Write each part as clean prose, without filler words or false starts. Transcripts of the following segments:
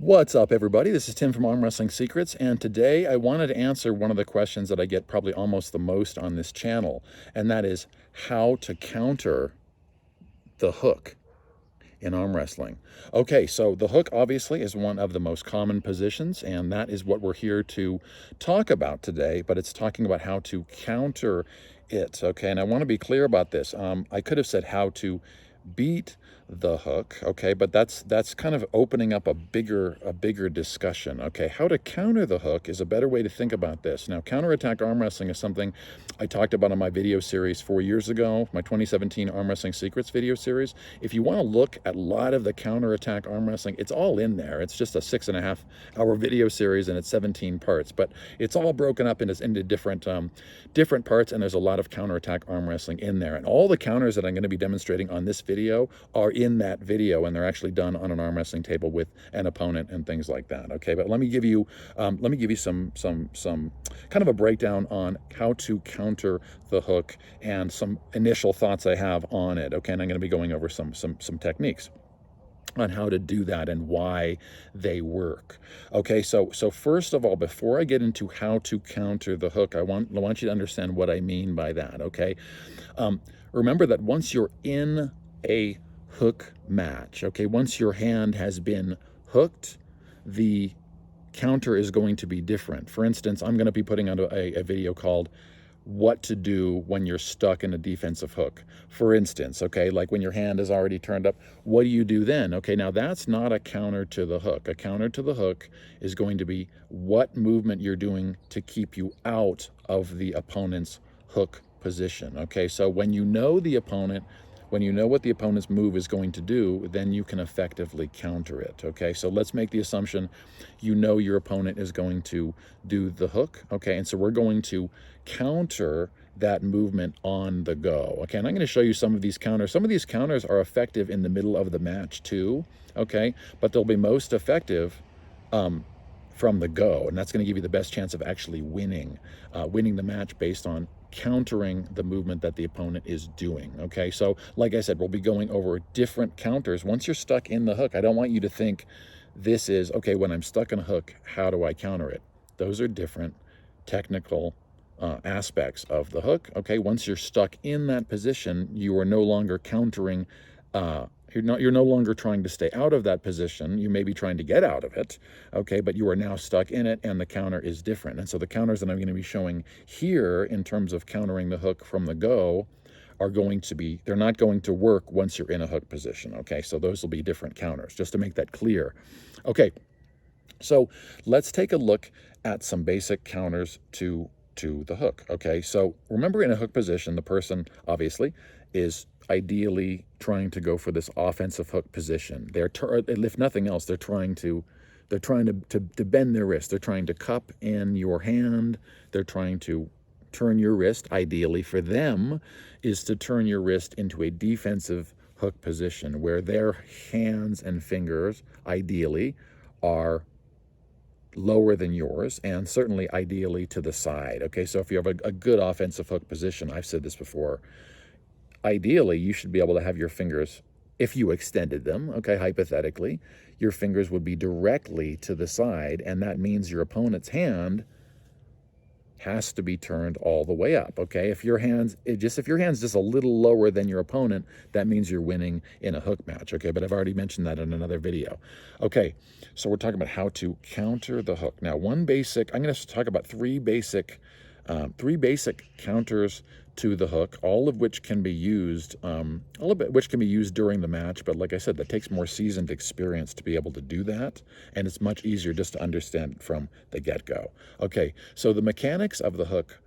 What's up, everybody? This is Tim from Arm Wrestling Secrets, and today I wanted to answer one of the questions that I get probably almost the most on this channel, and that is how to counter the hook in arm wrestling. Okay, so the hook obviously is one of the most common positions, and that is what we're here to talk about today, but it's talking about how to counter it, okay? And I want to be clear about this. I could have said how to beat the hook, okay, but that's kind of opening up a bigger discussion. Okay, how to counter the hook is a better way to think about this. Now, counterattack arm wrestling is something I talked about in my video series 4 years ago, my 2017 Arm Wrestling Secrets video series. If you want to look at a lot of the counterattack arm wrestling, it's all in there. It's just a 6.5 hour video series, and it's 17 parts, but it's all broken up into different parts, and there's a lot of counterattack arm wrestling in there. And all the counters that I'm going to be demonstrating on this video are in that video, and they're actually done on an arm wrestling table with an opponent and things like that. Okay, but let me give you some kind of a breakdown on how to counter the hook and some initial thoughts I have on it. Okay, and I'm going to be going over some techniques on how to do that and why they work. Okay, so first of all, before I get into how to counter the hook, I want you to understand what I mean by that. Okay, remember that once you're in a hook match, okay, once your hand has been hooked, the counter is going to be different. For instance, I'm going to be putting out a video called what to do when you're stuck in a defensive hook. For instance, okay, like when your hand is already turned up, what do you do then? Okay, now that's not a counter to the hook. A counter to the hook is going to be what movement you're doing to keep you out of the opponent's hook position. Okay, so when you know the opponent, when you know what the opponent's move is going to do, then you can effectively counter it. Okay, so let's make the assumption you know your opponent is going to do the hook. Okay, and so we're going to counter that movement on the go. Okay, and I'm going to show you some of these counters. Some of these counters are effective in the middle of the match too. Okay, but they'll be most effective from the go, and that's going to give you the best chance of actually winning the match based on countering the movement that the opponent is doing. Okay, so like I said, we'll be going over different counters. Once you're stuck in the hook, I don't want you to think this is, okay, when I'm stuck in a hook, how do I counter it? Those are different technical aspects of the hook. Okay, once you're stuck in that position, you are no longer countering you're no longer trying to stay out of that position. You may be trying to get out of it, okay, but you are now stuck in it, and the counter is different. And so the counters that I'm going to be showing here in terms of countering the hook from the go are going to be, they're not going to work once you're in a hook position, okay? So those will be different counters, just to make that clear. Okay, so let's take a look at some basic counters to the hook, okay? So remember, in a hook position, the person obviously is ideally trying to go for this offensive hook position. If nothing else, they're trying to bend their wrist. They're trying to cup in your hand. They're trying to turn your wrist. Ideally for them is to turn your wrist into a defensive hook position where their hands and fingers ideally are lower than yours, and certainly ideally to the side. Okay, so if you have a good offensive hook position, I've said this before, ideally you should be able to have your fingers, if you extended them, okay, hypothetically, your fingers would be directly to the side, and that means your opponent's hand has to be turned all the way up. Okay, if your hand's just a little lower than your opponent, that means you're winning in a hook match. Okay, but I've already mentioned that in another video. Okay, so we're talking about how to counter the hook. Now, I'm going to talk about three basic counters to the hook, all of which can be used during the match. But like I said, that takes more seasoned experience to be able to do that, and it's much easier just to understand it from the get-go. Okay, so the mechanics of the hook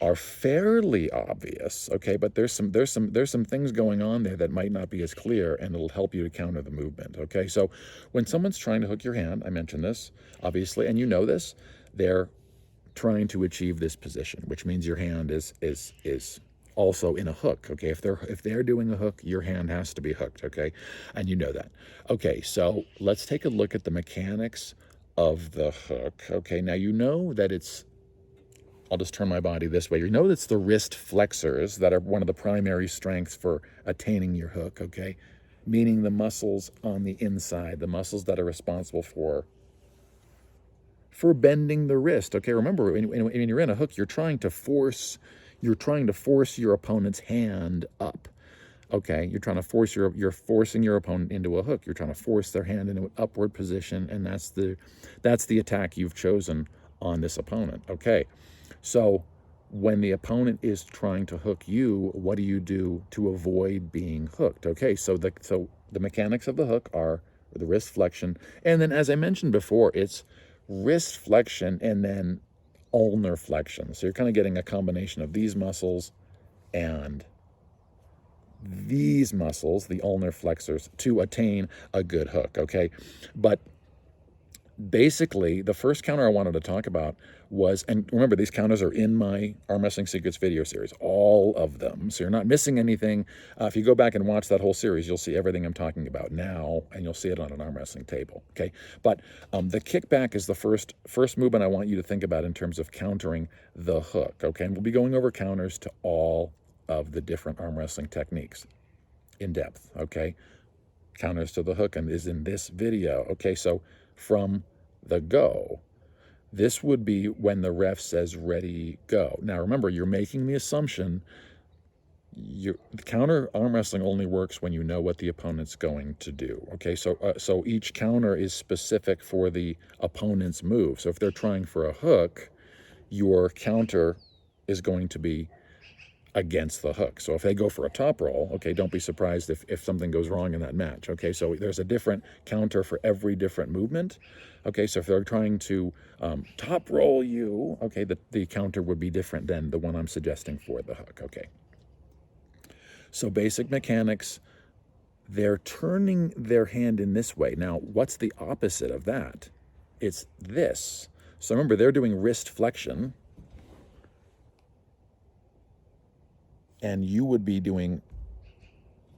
are fairly obvious, okay, but there's some things going on there that might not be as clear, and it'll help you to counter the movement. Okay, so when someone's trying to hook your hand, I mentioned this obviously, and you know this, they're trying to achieve this position, which means your hand is also in a hook. Okay, if they're doing a hook, your hand has to be hooked. Okay, and you know that. Okay, so let's take a look at the mechanics of the hook. Okay, now you know that I'll just turn my body this way. You know it's the wrist flexors that are one of the primary strengths for attaining your hook. Okay, meaning the muscles on the inside, the muscles that are responsible for bending the wrist. Okay, remember, when you're in a hook, you're trying to force your opponent's hand up. Okay, you're trying to force you're forcing your opponent into a hook. You're trying to force their hand into an upward position, and that's the attack you've chosen on this opponent. Okay, so when the opponent is trying to hook you, what do you do to avoid being hooked? Okay, so the mechanics of the hook are the wrist flexion, and then, as I mentioned before, it's wrist flexion and then ulnar flexion. So you're kind of getting a combination of these muscles and these muscles, the ulnar flexors, to attain a good hook, okay? But basically, the first counter I wanted to talk about was, and remember, these counters are in my Arm Wrestling Secrets video series, all of them, so you're not missing anything. If you go back and watch that whole series, you'll see everything I'm talking about now, and you'll see it on an arm wrestling table, okay? But the kickback is the first movement I want you to think about in terms of countering the hook, okay? And we'll be going over counters to all of the different arm wrestling techniques in depth, okay? Counters to the hook and is in this video, okay? So from the go, this would be when the ref says ready, go. Now remember, you're making the assumption counter arm wrestling only works when you know what the opponent's going to do, okay? So each counter is specific for the opponent's move. So if they're trying for a hook, your counter is going to be against the hook. So if they go for a top roll, okay, don't be surprised if something goes wrong in that match, okay? So there's a different counter for every different movement, okay? So if they're trying to top roll you, okay, the counter would be different than the one I'm suggesting for the hook, okay? So basic mechanics, they're turning their hand in this way. Now, what's the opposite of that? It's this. So remember, they're doing wrist flexion, and you would be doing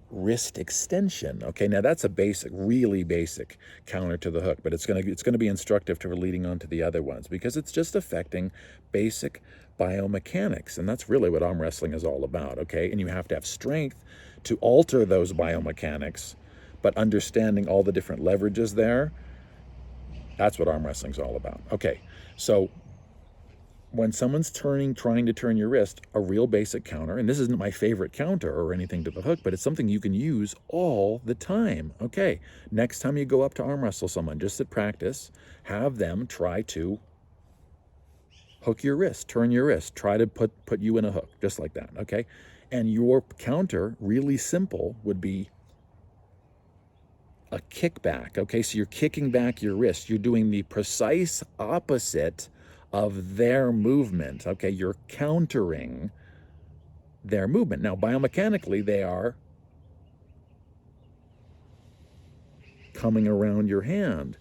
wrist extension. Okay, now that's a basic, really basic counter to the hook, but it's gonna be instructive to leading on to the other ones because it's just affecting basic biomechanics, and that's really what arm wrestling is all about. Okay, and you have to have strength to alter those biomechanics, but understanding all the different leverages there, that's what arm wrestling is all about. Okay, so when someone's trying to turn your wrist, a real basic counter, and this isn't my favorite counter or anything to the hook, but it's something you can use all the time. Okay, next time you go up to arm wrestle someone, just at practice, have them try to hook your wrist, turn your wrist, try to put you in a hook, just like that, okay? And your counter, really simple, would be a kickback, okay? So you're kicking back your wrist. You're doing the precise opposite of their movement, okay? You're countering their movement. Now, biomechanically, they are coming around your hand.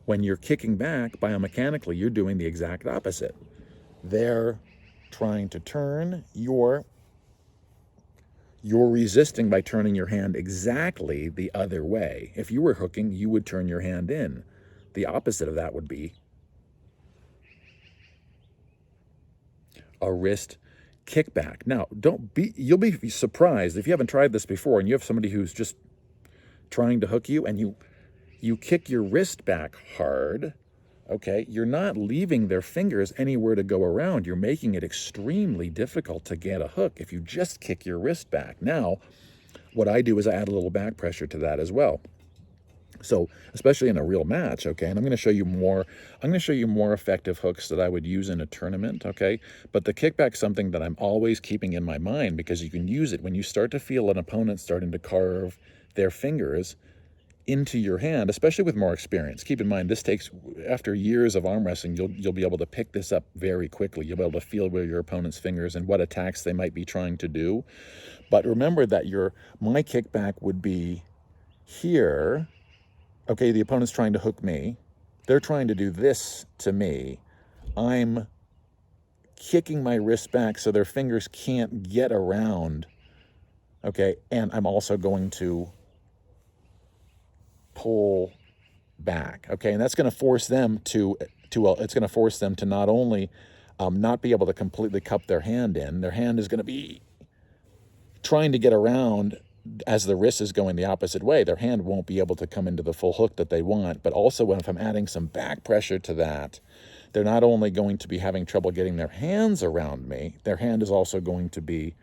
When you're kicking back, biomechanically, you're doing the exact opposite. They're trying to turn, you're resisting by turning your hand exactly the other way. If you were hooking, you would turn your hand in. The opposite of that would be a wrist kickback. Now, you'll be surprised if you haven't tried this before and you have somebody who's just trying to hook you and you kick your wrist back hard, okay? You're not leaving their fingers anywhere to go around. You're making it extremely difficult to get a hook if you just kick your wrist back. Now, what I do is I add a little back pressure to that as well. So, especially in a real match, okay, and I'm going to show you more effective hooks that I would use in a tournament, okay? But the kickback's something that I'm always keeping in my mind because you can use it when you start to feel an opponent starting to carve their fingers into your hand, especially with more experience. Keep in mind, this takes, after years of arm wrestling, you'll be able to pick this up very quickly. You'll be able to feel where your opponent's fingers and what attacks they might be trying to do. But remember that my kickback would be here. Okay, the opponent's trying to hook me. They're trying to do this to me. I'm kicking my wrist back so their fingers can't get around. Okay, and I'm also going to pull back. Okay, and that's going to force them to not only not be able to completely cup their hand in. Their hand is going to be trying to get around as the wrist is going the opposite way, their hand won't be able to come into the full hook that they want. But also, if I'm adding some back pressure to that, they're not only going to be having trouble getting their hands around me, their hand is also going to be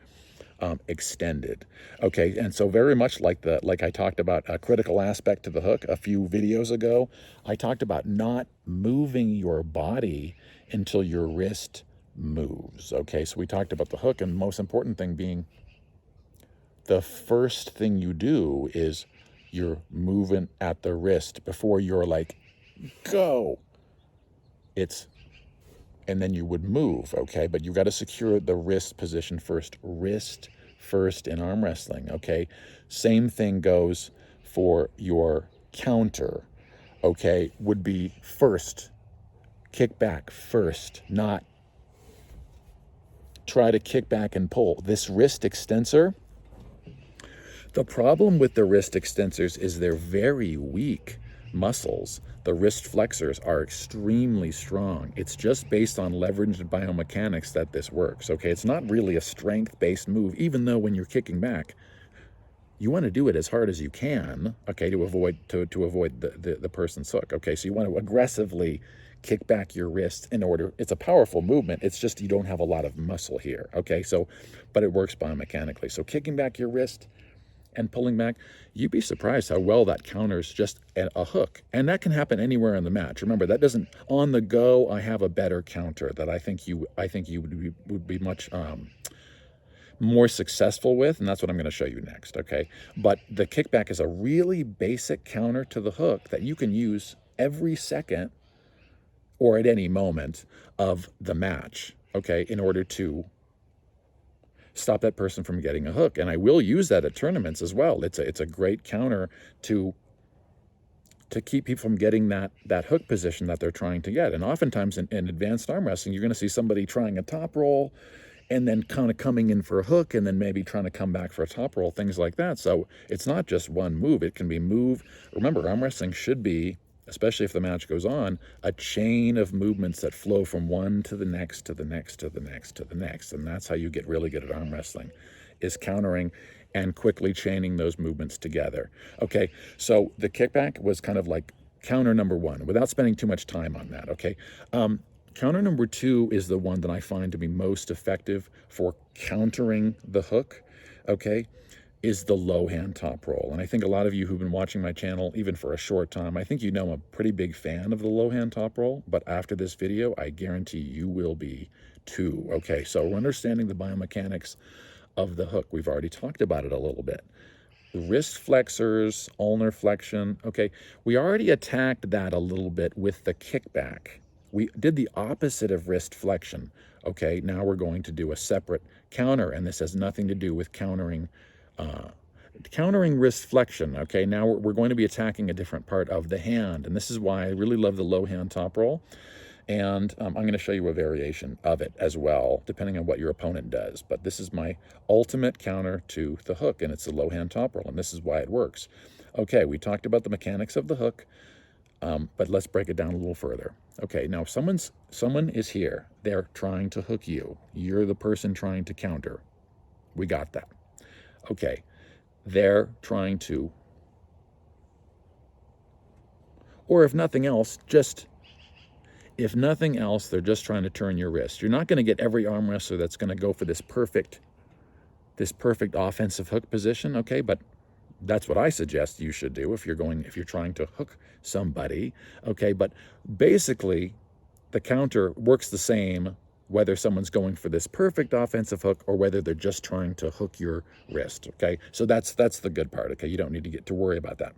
extended. Okay, and so very much like I talked about a critical aspect to the hook a few videos ago, I talked about not moving your body until your wrist moves. Okay, so we talked about the hook, and the most important thing being the first thing you do is you're moving at the wrist before you're like, go. And then you would move, okay? But you've got to secure the wrist position first. Wrist first in arm wrestling, okay? Same thing goes for your counter, okay? Would be first, kick back first, not try to kick back and pull. This wrist extensor, the problem with the wrist extensors is they're very weak muscles. The wrist flexors are extremely strong. It's just based on leverage and biomechanics that this works, okay? It's not really a strength-based move, even though when you're kicking back, you want to do it as hard as you can, okay, to avoid the person's hook, okay? So you want to aggressively kick back your wrist in order, it's a powerful movement, it's just you don't have a lot of muscle here, okay? So, but it works biomechanically. So kicking back your wrist and pulling back, you'd be surprised how well that counters just a hook. And that can happen anywhere in the match. Remember, that doesn't, on the go, I have a better counter that I think you would be much more successful with, and that's what I'm going to show you next, okay? But the kickback is a really basic counter to the hook that you can use every second or at any moment of the match, okay, in order to stop that person from getting a hook. And I will use that at tournaments as well. It's a great counter to keep people from getting that hook position that they're trying to get. And oftentimes in advanced arm wrestling, you're going to see somebody trying a top roll and then kind of coming in for a hook and then maybe trying to come back for a top roll, things like that. So it's not just one move. It can be move. Remember, arm wrestling should be, especially if the match goes on, a chain of movements that flow from one to the next, to the next, to the next, to the next. And that's how you get really good at arm wrestling, is countering and quickly chaining those movements together. Okay, so the kickback was kind of like counter number one, without spending too much time on that, okay? Counter number two is the one that I find to be most effective for countering the hook, okay? Is the low hand top roll. And I think a lot of you who've been watching my channel, even for a short time, I think you know I'm a pretty big fan of the low hand top roll, but after this video, I guarantee you will be too. Okay, so we're understanding the biomechanics of the hook. We've already talked about it a little bit. The wrist flexors, ulnar flexion, okay, we already attacked that a little bit with the kickback. We did the opposite of wrist flexion. Okay, now we're going to do a separate counter, and this has nothing to do with countering wrist flexion. Okay, now we're going to be attacking a different part of the hand, and this is why I really love the low hand top roll. And I'm going to show you a variation of it as well, depending on what your opponent does. But this is my ultimate counter to the hook, and it's the low hand top roll, and this is why it works. Okay, we talked about the mechanics of the hook, but let's break it down a little further. Okay, now someone is here. They're trying to hook you. You're the person trying to counter. We got that. Okay, they're trying to, or if nothing else, they're just trying to turn your wrist. You're not going to get every arm wrestler that's going to go for this perfect offensive hook position, okay? But that's what I suggest you should do if you're trying to hook somebody, okay? But basically, the counter works the same whether someone's going for this perfect offensive hook or whether they're just trying to hook your wrist, okay? So that's the good part, okay? You don't need to worry about that.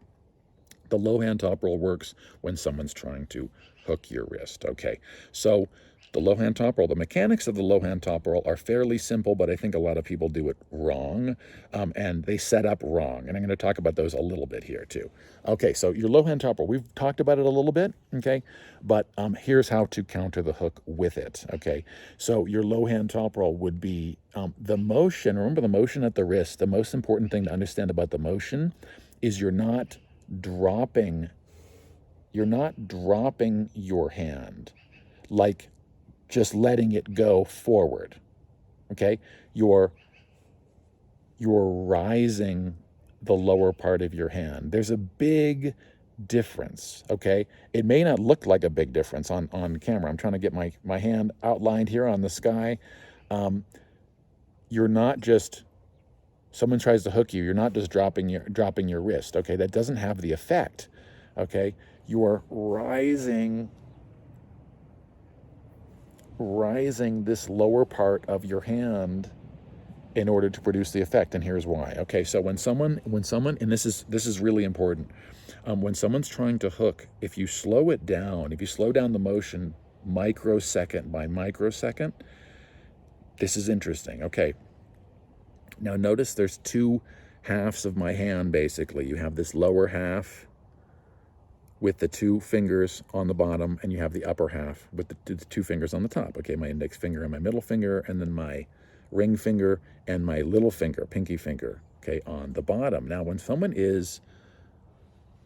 The low hand top roll works when someone's trying to hook your wrist, okay? So the low hand top roll, the mechanics of the low hand top roll are fairly simple, but I think a lot of people do it wrong, and they set up wrong. And I'm going to talk about those a little bit here too. Okay, so your low hand top roll, we've talked about it a little bit, okay? But here's how to counter the hook with it, okay? So your low hand top roll would be the motion. Remember the motion at the wrist. The most important thing to understand about the motion is you're not dropping your hand, like just letting it go forward, okay? You're rising the lower part of your hand. There's a big difference, okay? It may not look like a big difference on camera. I'm trying to get my hand outlined here on the sky. You're not just, someone tries to hook you, you're not just dropping your wrist, okay? That doesn't have the effect, okay? You are rising this lower part of your hand in order to produce the effect, and here's why. Okay, so when someone, and this is really important, when someone's trying to hook, if you slow it down, if you slow down the motion microsecond by microsecond, this is interesting. Okay, now notice there's two halves of my hand, basically. You have this lower half with the two fingers on the bottom, and you have the upper half with the two fingers on the top. Okay, my index finger and my middle finger, and then my ring finger and my little finger, pinky finger, okay, on the bottom. Now, when someone is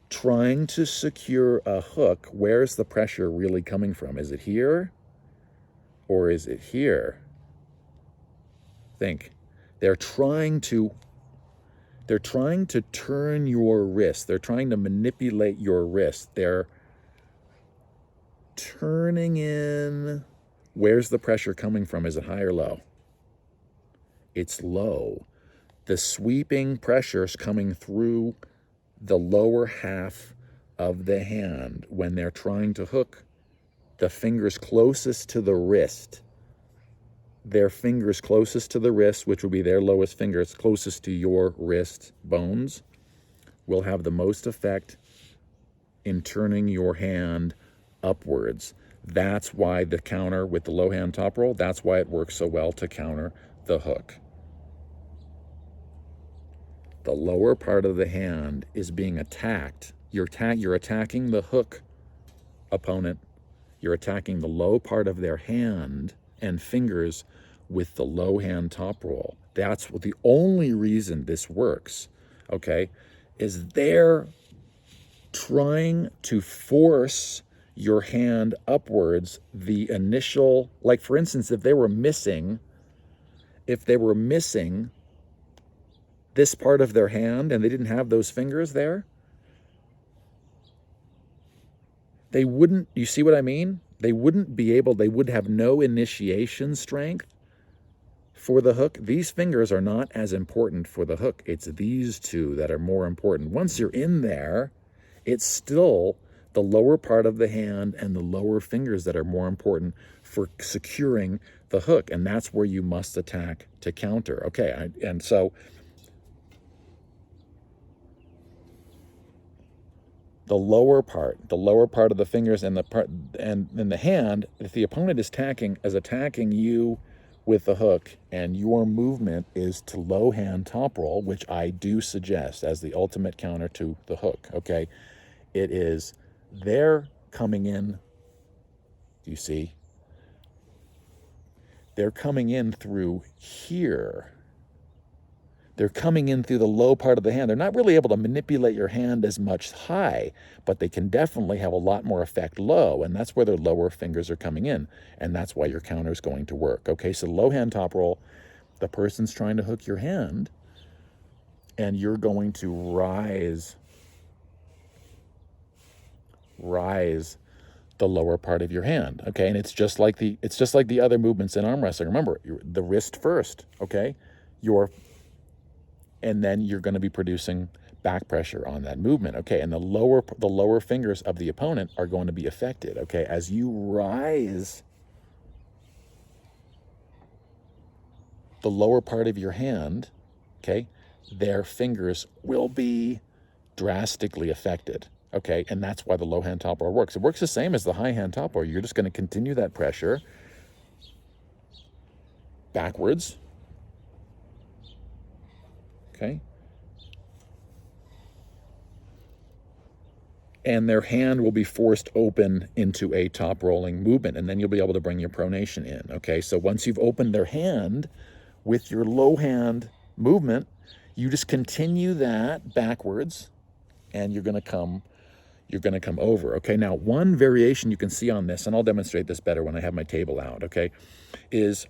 trying to secure a hook, where's the pressure really coming from? Is it here or is it here? Think. They're trying to turn your wrist. They're trying to manipulate your wrist. They're turning in. Where's the pressure coming from? Is it high or low? It's low. The sweeping pressure is coming through the lower half of the hand when they're trying to hook the fingers closest to the wrist. Their fingers closest to the wrist, which will be their lowest fingers closest to your wrist bones, will have the most effect in turning your hand upwards. That's why the counter with the low hand top roll, that's why it works so well to counter the hook. The lower part of the hand is being attacked. You're attacking the hook opponent. You're attacking the low part of their hand and fingers with the low hand top roll. That's the only reason this works, okay, is they're trying to force your hand upwards. The initial, like for instance, if they were missing this part of their hand and they didn't have those fingers there, they wouldn't, you see what I mean? They wouldn't be able, they would have no initiation strength for the hook. These fingers are not as important for the hook. It's these two that are more important. Once you're in there, it's still the lower part of the hand and the lower fingers that are more important for securing the hook. And that's where you must attack to counter. Okay, and so the lower part of the fingers and the hand, if the opponent is attacking you with the hook and your movement is to low hand top roll, which I do suggest as the ultimate counter to the hook, okay, it is, they're coming in, do you see? They're coming in through here. They're coming in through the low part of the hand. They're not really able to manipulate your hand as much high, but they can definitely have a lot more effect low, and that's where their lower fingers are coming in, and that's why your counter is going to work. Okay, so low hand top roll, the person's trying to hook your hand, and you're going to rise the lower part of your hand. Okay, and it's just like the other movements in arm wrestling. Remember, the wrist first. Okay, and then you're going to be producing back pressure on that movement, okay? And the lower fingers of the opponent are going to be affected, okay? As you rise the lower part of your hand, okay, their fingers will be drastically affected, okay? And that's why the low hand top roll works. It works the same as the high hand top roll. You're just going to continue that pressure backwards, okay? And their hand will be forced open into a top rolling movement, and then you'll be able to bring your pronation in, okay? So once you've opened their hand with your low hand movement, you just continue that backwards, and you're gonna come over, okay? Now, one variation you can see on this, and I'll demonstrate this better when I have my table out, okay, is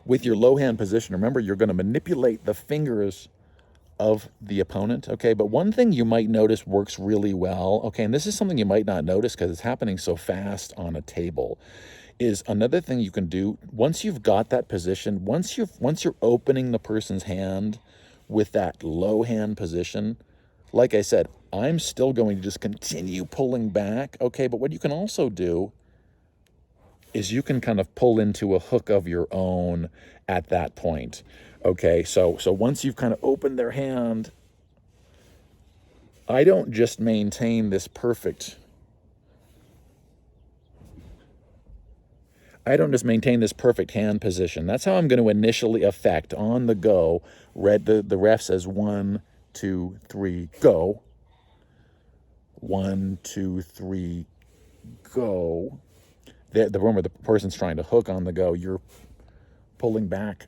with your low hand position. Remember, you're gonna manipulate the fingers of the opponent, okay? But one thing you might notice works really well, okay, and this is something you might not notice because it's happening so fast on a table, is another thing you can do once you've got that position, once you're opening the person's hand with that low hand position, like I said, I'm still going to just continue pulling back, okay? But what you can also do is you can kind of pull into a hook of your own at that point. Okay, so once you've kind of opened their hand, I don't just maintain this perfect hand position. That's how I'm going to initially affect on the go. The ref says 1, 2, 3, go. 1, 2, 3, go. Remember, the person's trying to hook on the go. You're pulling back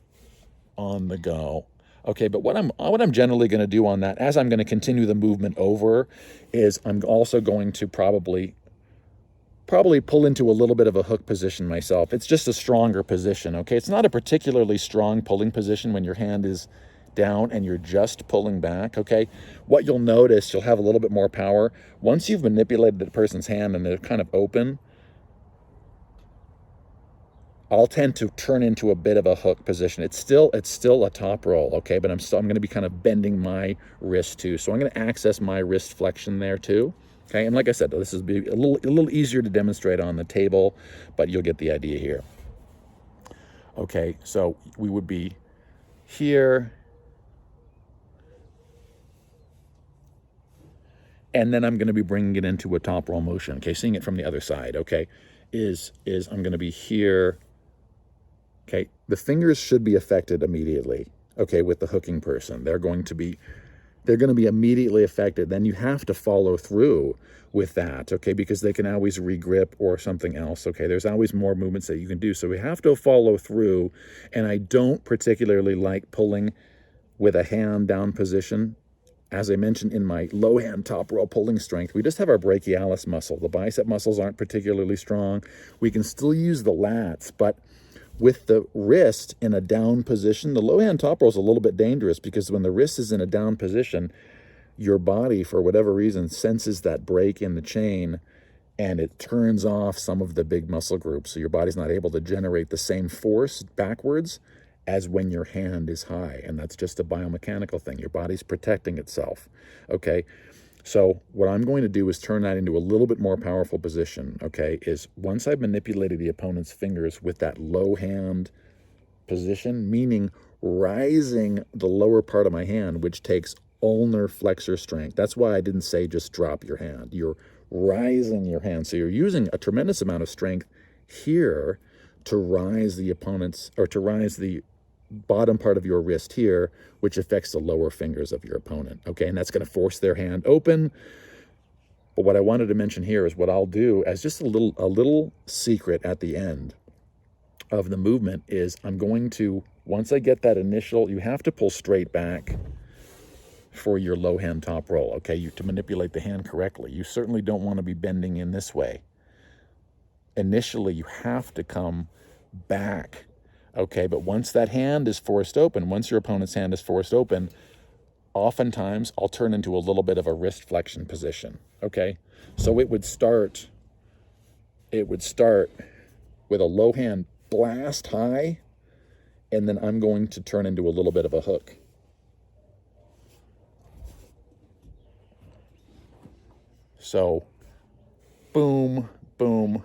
on the go. Okay, but what I'm generally going to do on that, as I'm going to continue the movement over, is I'm also going to probably pull into a little bit of a hook position myself. It's just a stronger position, okay? It's not a particularly strong pulling position when your hand is down and you're just pulling back, okay? What you'll notice, you'll have a little bit more power. Once you've manipulated the person's hand and they're kind of open, I'll tend to turn into a bit of a hook position. It's still a top roll, okay? But I'm going to be kind of bending my wrist too. So I'm going to access my wrist flexion there too, okay? And like I said, this is a little easier to demonstrate on the table, but you'll get the idea here. Okay, so we would be here, and then I'm going to be bringing it into a top roll motion, okay? Seeing it from the other side, okay? Is I'm going to be here. Okay, the fingers should be affected immediately, okay, with the hooking person. They're going to be immediately affected. Then you have to follow through with that, okay, because they can always regrip or something else, okay? There's always more movements that you can do. So we have to follow through, and I don't particularly like pulling with a hand down position. As I mentioned in my low hand top roll pulling strength, we just have our brachialis muscle. The bicep muscles aren't particularly strong. We can still use the lats, but with the wrist in a down position, the low hand top roll is a little bit dangerous because when the wrist is in a down position, your body, for whatever reason, senses that break in the chain and it turns off some of the big muscle groups. So your body's not able to generate the same force backwards as when your hand is high. And that's just a biomechanical thing. Your body's protecting itself, okay? So what I'm going to do is turn that into a little bit more powerful position, okay, is once I've manipulated the opponent's fingers with that low hand position, meaning rising the lower part of my hand, which takes ulnar flexor strength. That's why I didn't say just drop your hand. You're rising your hand. So you're using a tremendous amount of strength here to rise the opponent's, or to rise the bottom part of your wrist here, which affects the lower fingers of your opponent, okay? And that's going to force their hand open. But what I wanted to mention here is what I'll do as just a little secret at the end of the movement is I'm going to, once I get that initial, you have to pull straight back for your low hand top roll, okay, to manipulate the hand correctly. You certainly don't want to be bending in this way. Initially, you have to come back, okay? But once that hand is forced open, once your opponent's hand is forced open, oftentimes I'll turn into a little bit of a wrist flexion position, okay? So it would start with a low hand blast high, and then I'm going to turn into a little bit of a hook. So boom, boom,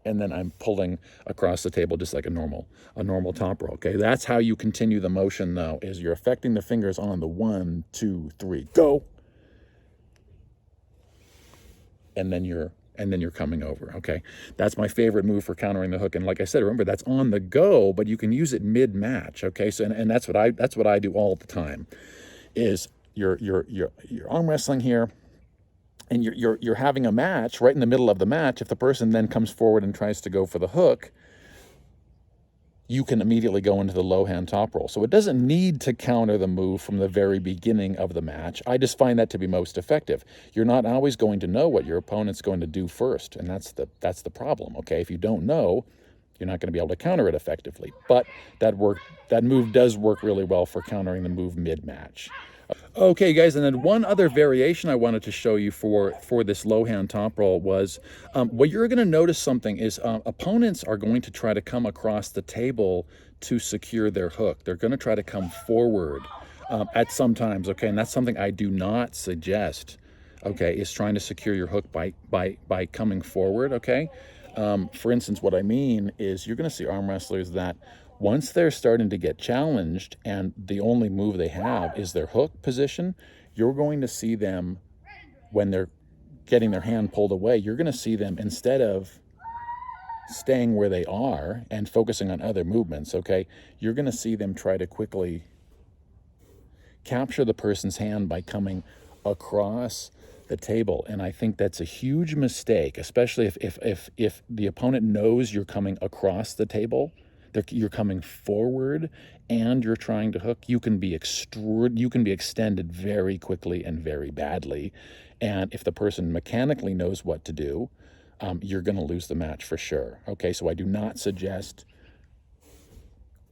and then I'm pulling across the table just like a normal top roll, okay? That's how you continue the motion, though, is you're affecting the fingers on the 1, 2, 3, go, and then you're coming over, okay? That's my favorite move for countering the hook, and like I said, remember that's on the go, but you can use it mid-match, okay? So and that's what I do all the time, is you're arm wrestling here, and you're having a match right in the middle of the match. If the person then comes forward and tries to go for the hook, you can immediately go into the low hand top roll. So it doesn't need to counter the move from the very beginning of the match. I just find that to be most effective. You're not always going to know what your opponent's going to do first, and that's the problem, okay? If you don't know, You're not going to be able to counter it effectively. But that move does work really well for countering the move mid-match. Okay, guys, and then one other variation I wanted to show you for this low hand top roll was what you're going to notice something is opponents are going to try to come across the table to secure their hook. They're going to try to come forward at some times, okay, and that's something I do not suggest, okay, is trying to secure your hook by coming forward, okay. For instance, what I mean is you're going to see arm wrestlers that once they're starting to get challenged and the only move they have is their hook position, you're going to see them, when they're getting their hand pulled away, you're going to see them, instead of staying where they are and focusing on other movements, okay, you're going to see them try to quickly capture the person's hand by coming across the table. And I think that's a huge mistake, especially if the opponent knows you're coming across the table, you're coming forward and you're trying to hook. You can be extended very quickly and very badly. And if the person mechanically knows what to do, you're going to lose the match for sure. Okay, so I do not suggest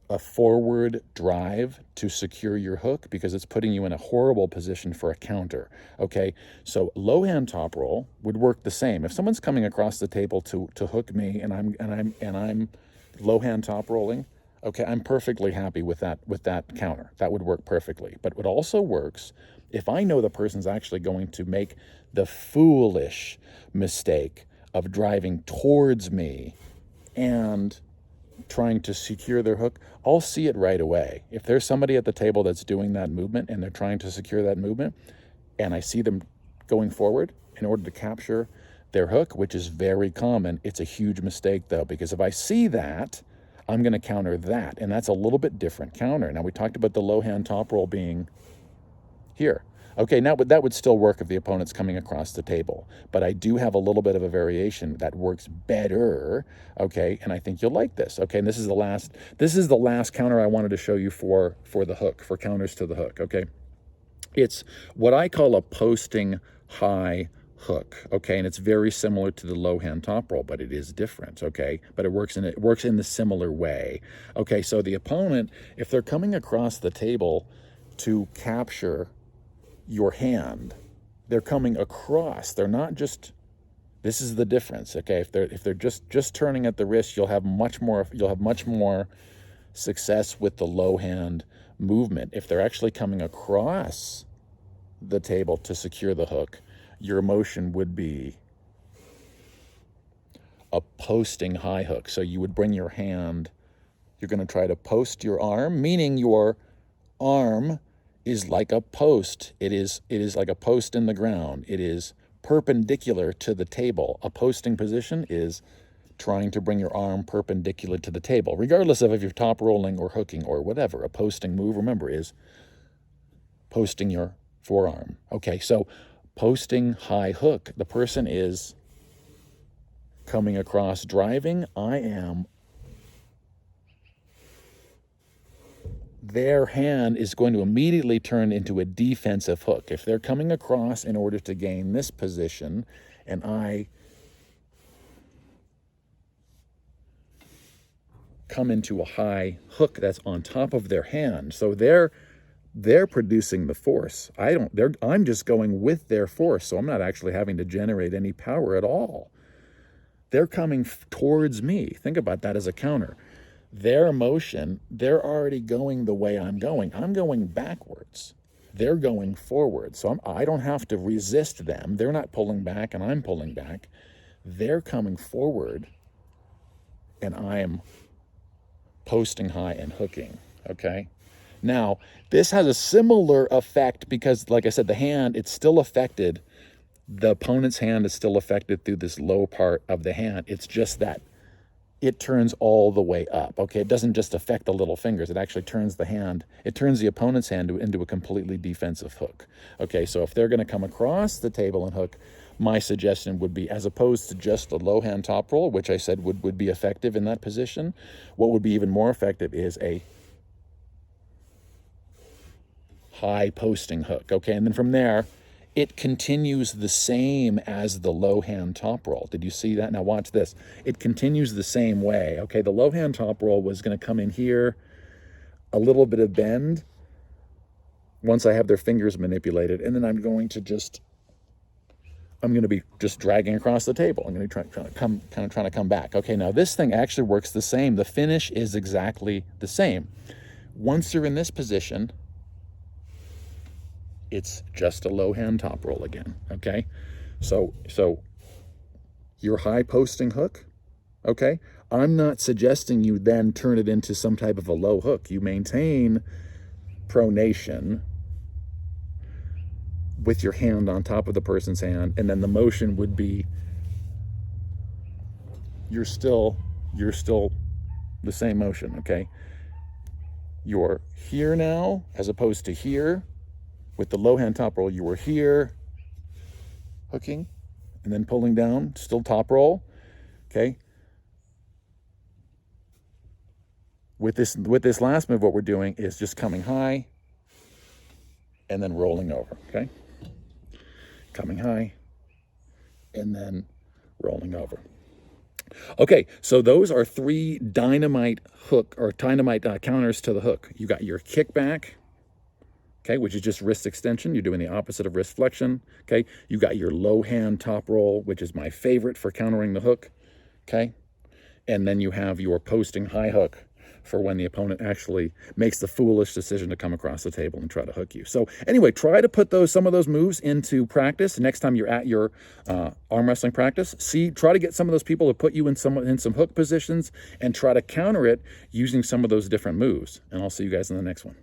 a forward drive to secure your hook because it's putting you in a horrible position for a counter. Okay, so low hand top roll would work the same. If someone's coming across the table to hook me and I'm low hand top rolling, okay, I'm perfectly happy with that counter. That would work perfectly. But it also works if I know the person's actually going to make the foolish mistake of driving towards me and trying to secure their hook. I'll see it right away. If there's somebody at the table that's doing that movement and they're trying to secure that movement, and I see them going forward in order to capture their hook, which is very common, it's a huge mistake though, because if I see that, I'm going to counter that, and that's a little bit different counter. Now, we talked about the low hand top roll being here. Okay, now that would still work if the opponent's coming across the table, but I do have a little bit of a variation that works better, okay, and I think you'll like this. Okay, and this is the last counter I wanted to show you for the hook, for counters to the hook, okay? It's what I call a posting high hook, okay, and it's very similar to the low hand top roll, but it is different, okay, but it works in the similar way. Okay, so the opponent, if they're coming across the table to capture your hand, they're coming across. They're not just, this is the difference, okay? If they're just turning at the wrist, you'll have much more success with the low hand movement. If they're actually coming across the table to secure the hook, your motion would be a posting high hook. So you would bring your hand, you're going to try to post your arm, meaning your arm is like a post. It is like a post in the ground. It is perpendicular to the table. A posting position is trying to bring your arm perpendicular to the table, regardless of if you're top rolling or hooking or whatever. A posting move, remember, is posting your forearm. Okay, so posting high hook, the person is coming across driving. Their hand is going to immediately turn into a defensive hook. If they're coming across in order to gain this position, and I come into a high hook that's on top of their hand, so they're producing the force. I'm just going with their force, so I'm not actually having to generate any power at all. They're coming towards me. Think about that as a counter. Their motion, they're already going the way I'm going. I'm going backwards. They're going forward. So I don't have to resist them. They're not pulling back and I'm pulling back. They're coming forward and I'm posting high and hooking, okay? Now, this has a similar effect because, like I said, the hand, it's still affected. The opponent's hand is still affected through this low part of the hand. It's just that it turns all the way up, okay? It doesn't just affect the little fingers. It actually turns the hand, it turns the opponent's hand into a completely defensive hook. Okay, so if they're going to come across the table and hook, my suggestion would be, as opposed to just a low hand top roll, which I said would be effective in that position, what would be even more effective is a high posting hook, okay? And then from there, it continues the same as the low hand top roll. Did you see that? Now watch this. It continues the same way. Okay, the low hand top roll was going to come in here, a little bit of bend once I have their fingers manipulated, and then I'm going to be just dragging across the table. I'm going to trying to come back. Okay, now this thing actually works the same. The finish is exactly the same. Once you're in this position, it's just a low hand top roll again. Okay, so your high posting hook. Okay, I'm not suggesting you then turn it into some type of a low hook. You maintain pronation with your hand on top of the person's hand, and then the motion would be you're still the same motion. Okay, you're here now as opposed to here. With the low hand top roll, you were here hooking and then pulling down, still top roll. Okay, with this last move, what we're doing is just coming high and then rolling over. Okay, coming high and then rolling over. Okay, so those are 3 dynamite hook or dynamite counters to the hook. You got your kickback, okay, which is just wrist extension. You're doing the opposite of wrist flexion. Okay, you got your low hand top roll, which is my favorite for countering the hook. Okay, and then you have your posting high hook for when the opponent actually makes the foolish decision to come across the table and try to hook you. So anyway, try to put some of those moves into practice next time you're at your arm wrestling practice. Try to get some of those people to put you in some hook positions and try to counter it using some of those different moves. And I'll see you guys in the next one.